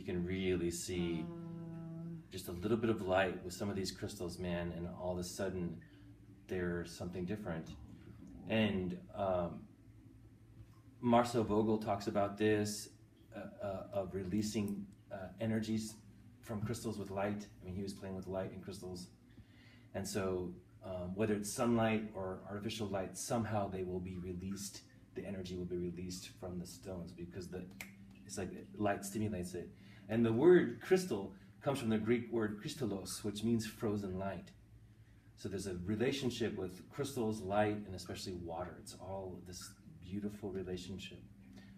can really see just a little bit of light with some of these crystals, man, and all of a sudden there's something different. And Marcel Vogel talks about this, of releasing energies from crystals with light. I mean, he was playing with light and crystals. And so whether it's sunlight or artificial light, somehow they will be released, the energy will be released from the stones, because it's like light stimulates it. And the word crystal comes from the Greek word kristallos, which means frozen light. So there's a relationship with crystals, light, and especially water. It's all this beautiful relationship.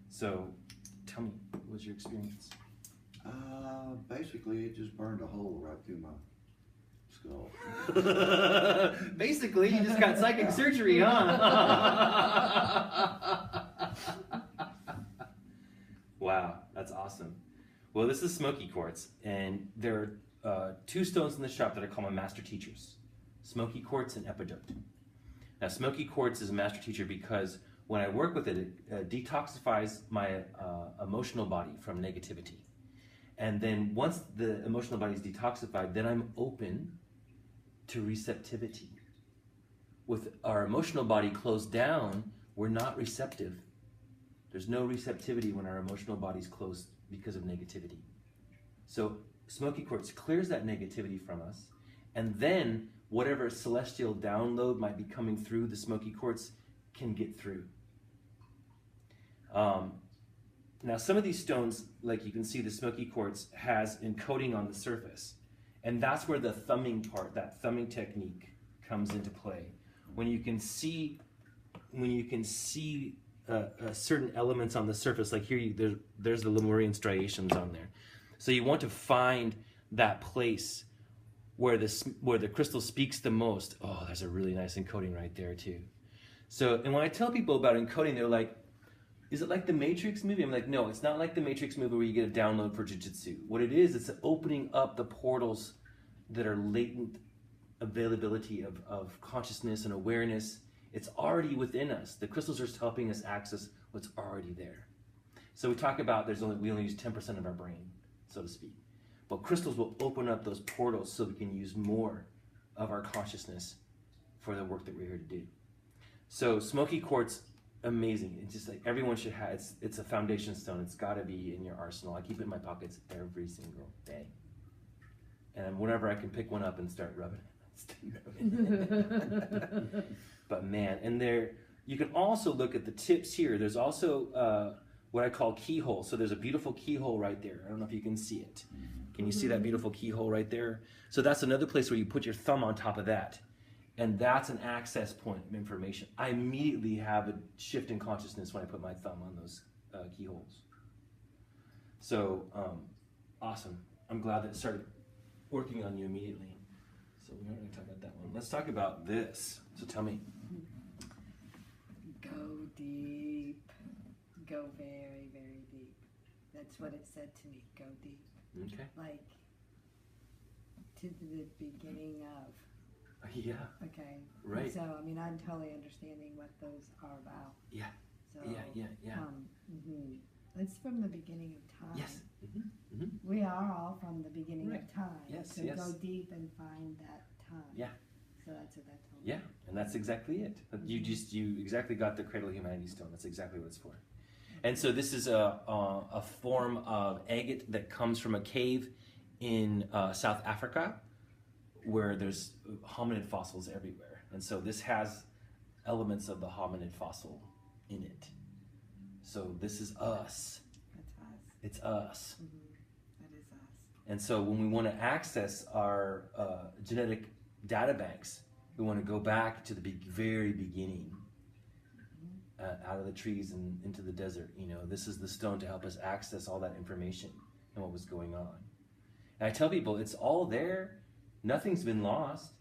So tell me, what was your experience? Basically, it just burned a hole right through my skull. Basically, you just got psychic surgery, huh? Wow, that's awesome. Well, this is Smoky Quartz, and there are two stones in the shop that I call my master teachers: Smoky Quartz and Epidote. Now, Smoky Quartz is a master teacher because when I work with it, it detoxifies my emotional body from negativity. And then once the emotional body is detoxified, then I'm open to receptivity. With our emotional body closed down, we're not receptive. There's no receptivity when our emotional body's closed because of negativity. So Smoky Quartz clears that negativity from us, and then whatever celestial download might be coming through the Smoky Quartz can get through. Now, some of these stones, like you can see, the Smoky Quartz has encoding on the surface, and that's where the thumbing part, that thumbing technique, comes into play. When you can see certain elements on the surface, like here, there's the Lemurian striations on there. So you want to find that place where the crystal speaks the most. Oh, there's a really nice encoding right there too. So, and when I tell people about encoding, they're like, is it like the Matrix movie? I'm like, no, it's not like the Matrix movie where you get a download for jiu-jitsu. What it is, it's opening up the portals that are latent availability of consciousness and awareness. It's already within us. The crystals are helping us access what's already there. So we talk about we only use 10% of our brain, so to speak. But crystals will open up those portals so we can use more of our consciousness for the work that we're here to do. So Smoky Quartz, amazing. It's just like everyone should have. It's a foundation stone. It's got to be in your arsenal. I keep it in my pockets every single day. And whenever I can pick one up and start rubbing it. But man, and you can also look at the tips here. There's also what I call keyhole. So there's a beautiful keyhole right there. I don't know if you can see it. Can you see that beautiful keyhole right there? So that's another place where you put your thumb on top of that. And that's an access point of information. I immediately have a shift in consciousness when I put my thumb on those keyholes. So awesome. I'm glad that it started working on you immediately. So we're not going to talk about that one. Let's talk about this. So tell me. Go deep. Go very, very deep. That's what it said to me. Go deep. Okay. Like to the beginning of. Yeah. Okay. Right. So, I mean, I'm totally understanding what those are about. Yeah. So, Yeah. It's from the beginning of time. Yes. We are all from the beginning of time. Yes, So yes. go deep and find that time. Yeah. So that's what that told me. Yeah, and that's exactly it. You exactly got the Cradle of Humanity stone. That's exactly what it's for. And so this is a form of agate that comes from a cave in South Africa, where there's hominid fossils everywhere. And so this has elements of the hominid fossil in it. So this is us. That's us. It's us. That is us. And so when we want to access our genetic data banks, we want to go back to the very beginning, out of the trees and into the desert. You know, this is the stone to help us access all that information and what was going on. And I tell people, it's all there. Nothing's been lost.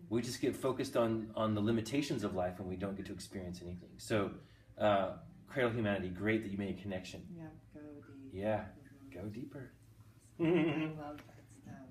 We just get focused on the limitations of life and we don't get to experience anything. So, Cradle Humanity, great that you made a connection. Yeah, go deep. Yeah, go deeper. I love that stuff.